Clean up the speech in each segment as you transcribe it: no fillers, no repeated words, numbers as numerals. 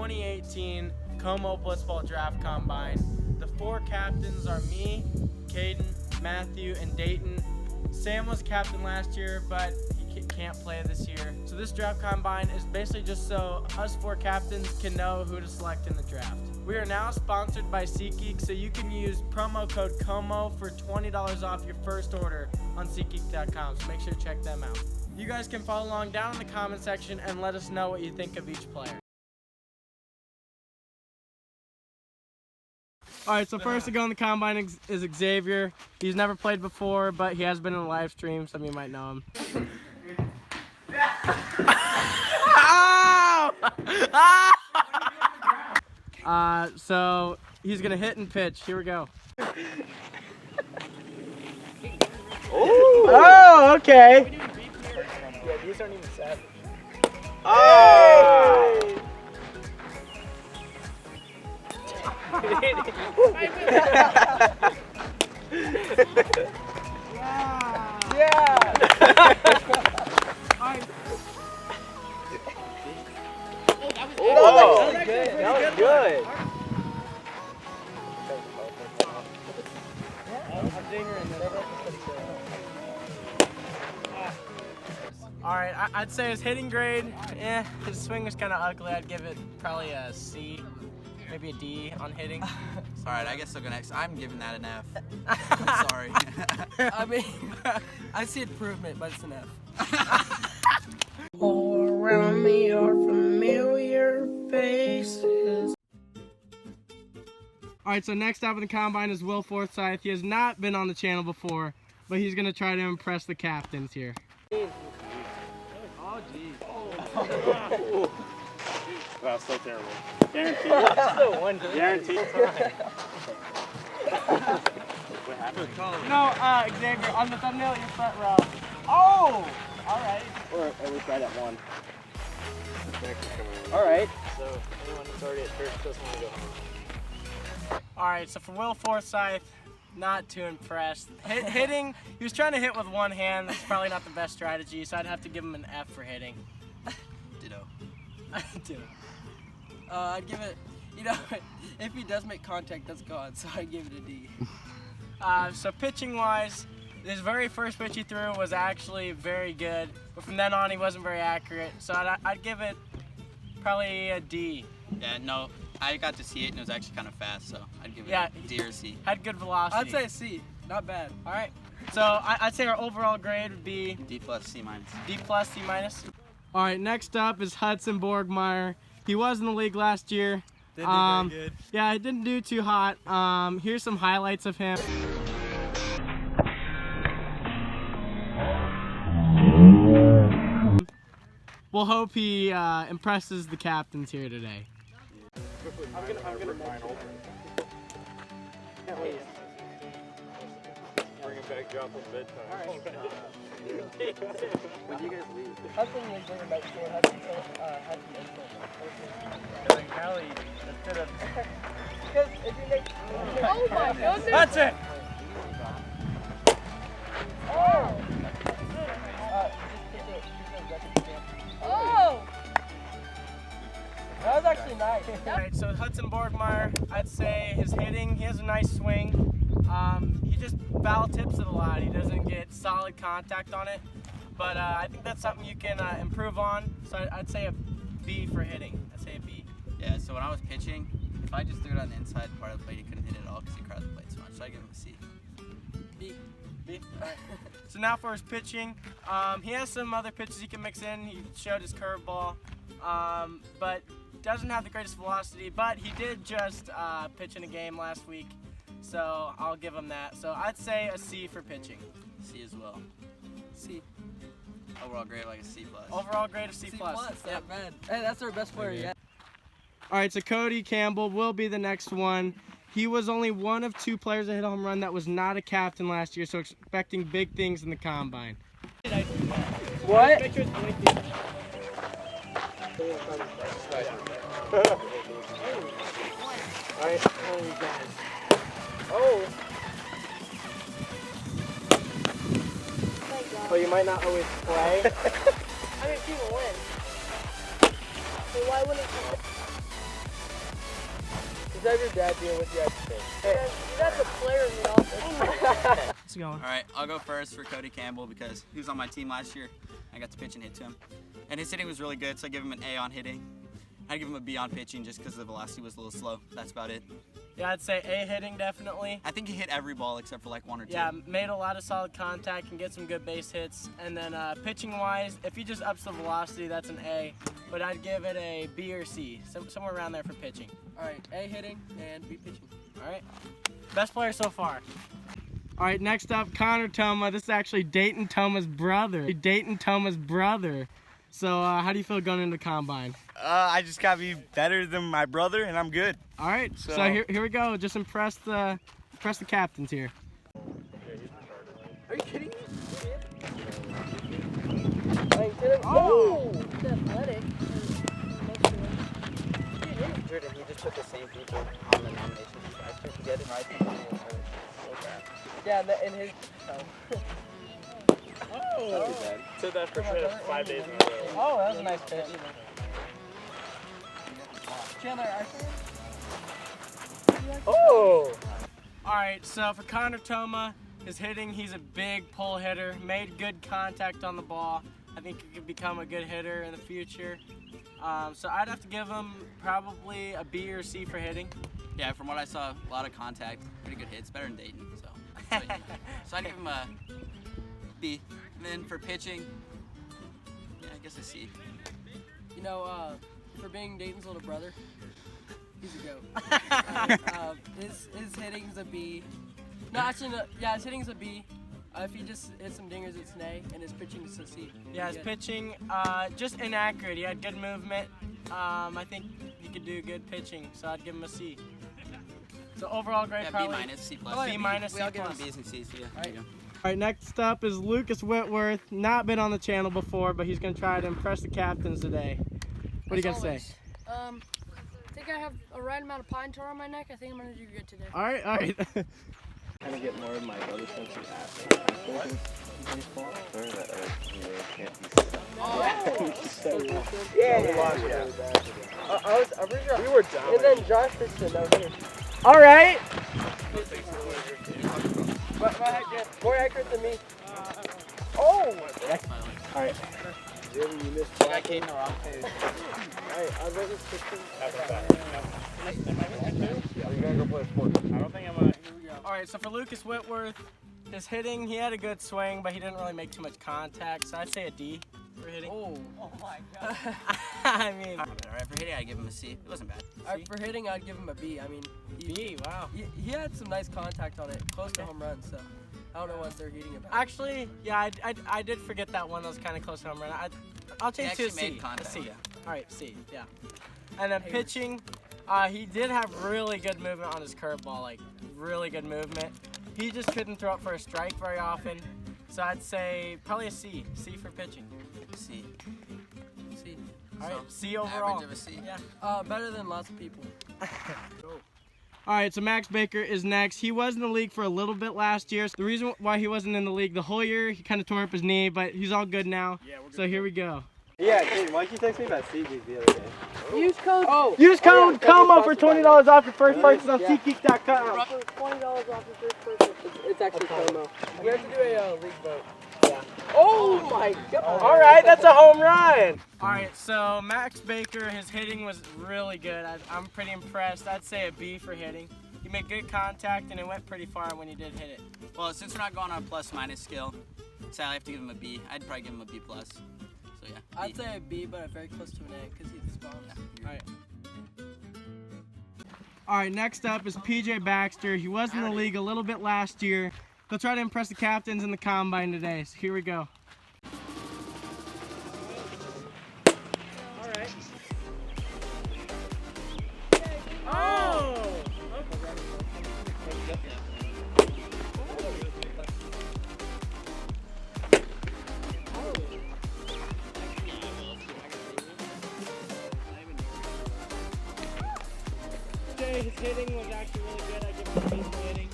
2018 Como Blitzball Draft Combine. The 4 captains are me, Caden, Matthew, and Dayton. Sam was captain last year, but he can't play this year. So this draft combine is basically just so us 4 captains can know who to select in the draft. We are now sponsored by SeatGeek, so you can use promo code COMO for $20 off your first order on SeatGeek.com, so make sure to check them out. You guys can follow along down in the comment section and let us know what you think of each player. Alright, so first to go in the combine is Xavier. He's never played before, but he has been in a live stream. Some of you might know him. So he's gonna hit and pitch. Here we go. Oh, okay. Yeah, these aren't even savage. Oh! Hey! Yeah! Oh, that was good. That was good. Alright, I'd say his hitting grade, his swing was kind of ugly. I'd give it probably a C, maybe a D on hitting. Alright, I guess I'll go next. I'm giving that an F. I'm sorry. I mean, I see improvement, but it's an F. All around me are familiar faces. Alright, so next up in the combine is Will Forsyth. He has not been on the channel before, but he's going to try to impress the captains here. Oh, geez. Oh. That's so terrible. Guaranteed. So one Guaranteed. What happened? No, Xavier, on the thumbnail, your front row. Oh! Alright. Or at least right at 1. Alright. So, anyone who's already at church doesn't want to go home. Alright, so for Will Forsyth, not too impressed. Hitting, he was trying to hit with one hand. That's probably not the best strategy, so I'd have to give him an F for hitting. Ditto. Ditto. I'd give it, you know, if he does make contact, that's gone, so I'd give it a D. So pitching-wise, his very first pitch he threw was actually very good, but from then on he wasn't very accurate, so I'd give it probably a D. Yeah, no, I got to see it and it was actually kind of fast, so I'd give it a D or C. Had good velocity. I'd say a C. Not bad. All right. So I'd say our overall grade would be D plus, C minus. D plus, C minus. All right, next up is Hudson Borgmeyer. He was in the league last year. Didn't do very good. Yeah, he didn't do too hot. Here's some highlights of him. We'll hope he impresses the captains here today. I'm gonna bring it back, drop on bedtime. All right. When you guys leave? Hudson was bringing back to Hudson And then Callie, instead of... Because if you make... Oh my goodness! That's it! Oh! Oh! That was actually nice. Alright, so Hudson Borgmeyer, I'd say his hitting, he has a nice swing. He just foul tips it a lot. He doesn't get solid contact on it. But I think that's something you can improve on. So I'd say a B for hitting. I'd say a B. Yeah, so when I was pitching, if I just threw it on the inside part of the plate, he couldn't hit it at all because he crowded the plate so much. So I give him a C. B. B? All right. So now for his pitching, he has some other pitches he can mix in. He showed his curveball, but doesn't have the greatest velocity. But he did just pitch in a game last week, so I'll give him that. So I'd say a C for pitching. C as well. C. Overall grade like a C plus. Overall grade of C+. C plus. Not bad. Hey, that's our best player yet. All right, so Cody Campbell will be the next one. He was only one of 2 players that hit a home run that was not a captain last year, so expecting big things in the combine. What? Alright, oh! So you might not always play. I mean, people win. So why wouldn't you? have your dad deal with you. That's a player in the office. Let's go. All right, I'll go first for Cody Campbell because he was on my team last year. I got to pitch and hit to him. And his hitting was really good, so I give him an A on hitting. I'd give him a B on pitching just because the velocity was a little slow. That's about it. Yeah, I'd say A hitting definitely. I think he hit every ball except for like one or two. Yeah, made a lot of solid contact and get some good base hits. And then pitching-wise, if he just ups the velocity, that's an A. But I'd give it a B or C, somewhere around there for pitching. All right, A hitting and B pitching. All right. Best player so far. All right, next up, Thoma. This is actually Dayton Thoma's brother. So how do you feel going into Combine? I just gotta be better than my brother, and I'm good. All right, so here we go. Just impress the captains here. Are you kidding me? Oh! He's athletic. Jordan, he just took the same people on the nomination. Baxter, he didn't write them on. Yeah, in his. Oh! Said that for sure 5 days in a row. Oh, that was a nice pitch. Chandler, I think. Oh! All right, so for Thoma, his hitting, he's a big pull hitter, made good contact on the ball. I think he could become a good hitter in the future. So I'd have to give him probably a B or C for hitting. Yeah, from what I saw, a lot of contact, pretty good hits, better than Dayton. So I'd give him a B. And then for pitching, yeah, I guess a C. You know, for being Dayton's little brother, he's a goat. His hitting's a B. No, actually, no. Yeah, his hitting's a B. If he just hits some dingers, it's an A, and his pitching is a C. Yeah, his pitching, just inaccurate. He had good movement. I think he could do good pitching, so I'd give him a C. So overall grade, Yeah, probably B minus, C plus. B minus, C I'll give him plus. B's and C's. Yeah. All right. All right, next up is Lucas Whitworth. Not been on the channel before, but he's gonna try to impress the captains today. What are you gonna say? I think I have a right amount of pine tar on my neck. I think I'm gonna do good today. All right, all right. Kind of get more of my brother's sense of We were down. And then Josh pitched it. That was it. All right. More accurate than me. Oh. All right. I got Caden the wrong page. Alright, I'll let this pitch. You gotta go play sport. I don't think I'm gonna. All right, so for Lucas Whitworth, his hitting, he had a good swing, but he didn't really make too much contact, so I'd say a D for hitting. Oh my god. I mean, All right, for hitting, I'd give him a C. It wasn't bad. Alright, for hitting, I'd give him a B. I mean, B, wow. he had some nice contact on it, close to home runs, so I don't know what they're heating about. Actually, yeah, I did forget that one that was kind of close to home run. I'll change to a actually C. made contact, A C. yeah. All right, C, yeah. And then pitching, he did have really good movement on his curveball, like really good movement. He just couldn't throw it for a strike very often, so I'd say probably a C. C for pitching. C. See. All right, So, C overall. average of a C. Yeah. Better than lots of people. All right, so Max Baker is next. He was in the league for a little bit last year. So the reason why he wasn't in the league the whole year, he kind of tore up his knee, but he's all good now. Yeah, we're good. So here we go. Yeah, Caden, why don't you text me about CG the other day? Use code. Use code Como for $20 off your first purchase on SeatGeek.com. For $20 off your first purchase. It's actually Thoma. We have to do a league vote. Oh my God! All right, that's a home run. All right, so Max Baker, his hitting was really good. I'm pretty impressed. I'd say a B for hitting. He made good contact and it went pretty far when he did hit it. Well, since we're not going on a plus minus scale, so I have to give him a B. I'd probably give him a B plus. So yeah. B. I'd say a B, but very close to an A because he's a spawn. All right. All right, next up is PJ Baxter. He was in the league a little bit last year. He'll try to impress the captains in the combine today. So here we go. All right. Oh! His hitting was actually really good. I give him a B for hitting.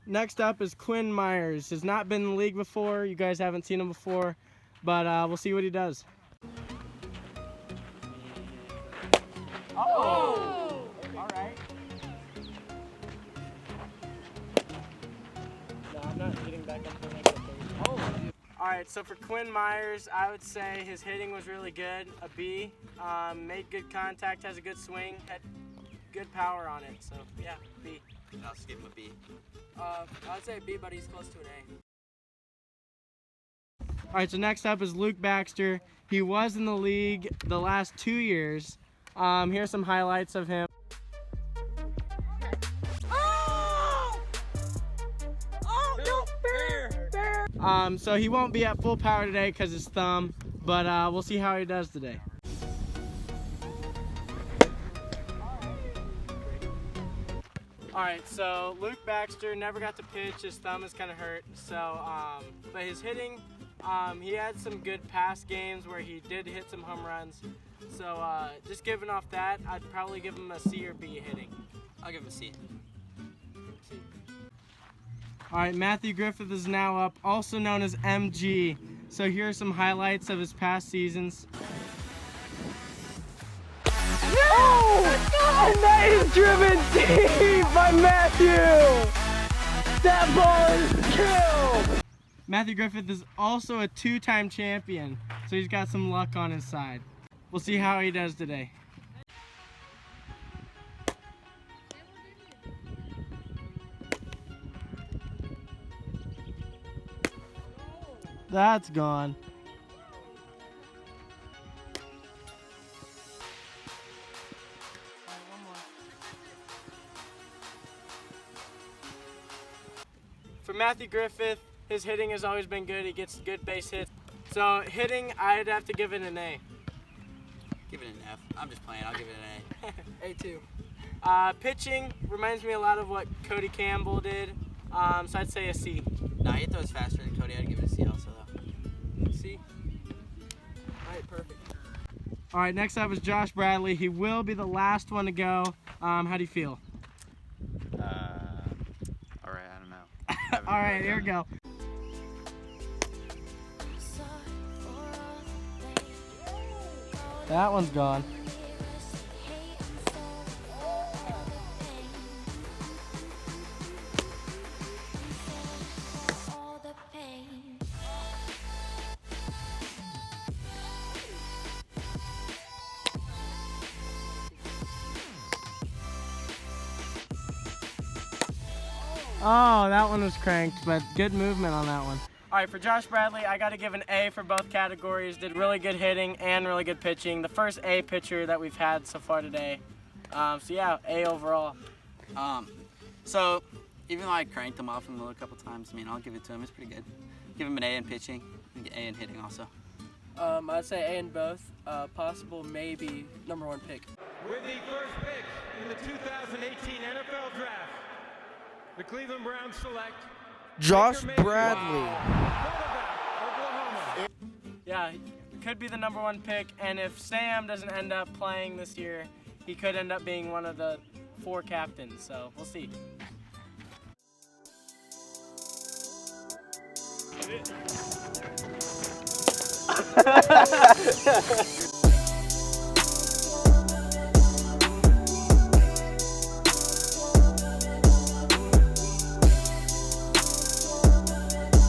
Next up is Quinn Myers. Has not been in the league before. You guys haven't seen him before, but we'll see what he does. Oh! All right. not getting back up for next Thursday. All right, so for Quinn Myers, I would say his hitting was really good, a B. Made good contact, has a good swing, had good power on it, so yeah, B. I'll just give him a B. I'd say B, but he's close to an A. All right, so next up is Luke Baxter. He was in the league the last 2 years. Here's some highlights of him. So he won't be at full power today because his thumb, but we'll see how he does today. All right, so Luke Baxter never got to pitch. His thumb is kind of hurt. So, but his hitting, he had some good pass games where he did hit some home runs. So just giving off that, I'd probably give him a C or B hitting. I'll give him a C. All right, Matthew Griffith is now up, also known as MG. So here are some highlights of his past seasons. Oh! And that is driven deep by Matthew! That ball is killed! Matthew Griffith is also a 2-time champion, so he's got some luck on his side. We'll see how he does today. That's gone. For Matthew Griffith, his hitting has always been good. He gets good base hits. So hitting, I'd have to give it an A. Give it an F. I'm just playing. I'll give it an A2. Pitching reminds me a lot of what Cody Campbell did. So I'd say a C. A. Nah, he throws faster than Cody. I'd give it a C also, though. C. All right, perfect. All right, next up is Josh Bradley. He will be the last one to go. How do you feel? All right, I don't know. All right, here we go. That one's gone. Oh, that one was cranked, but good movement on that one. All right, for Josh Bradley, I got to give an A for both categories. Did really good hitting and really good pitching. The first A pitcher that we've had so far today. So yeah, A overall. So even though I cranked him off him a couple times, I mean, I'll give it to him. It's pretty good. Give him an A in pitching and A in hitting also. I'd say A in both. Possible maybe #1 pick. With the first pick in the 2018 NFL Draft, the Cleveland Browns select Josh Bradley. Oklahoma. Yeah, could be the #1 pick, and if Sam doesn't end up playing this year, he could end up being one of the 4 captains, so we'll see.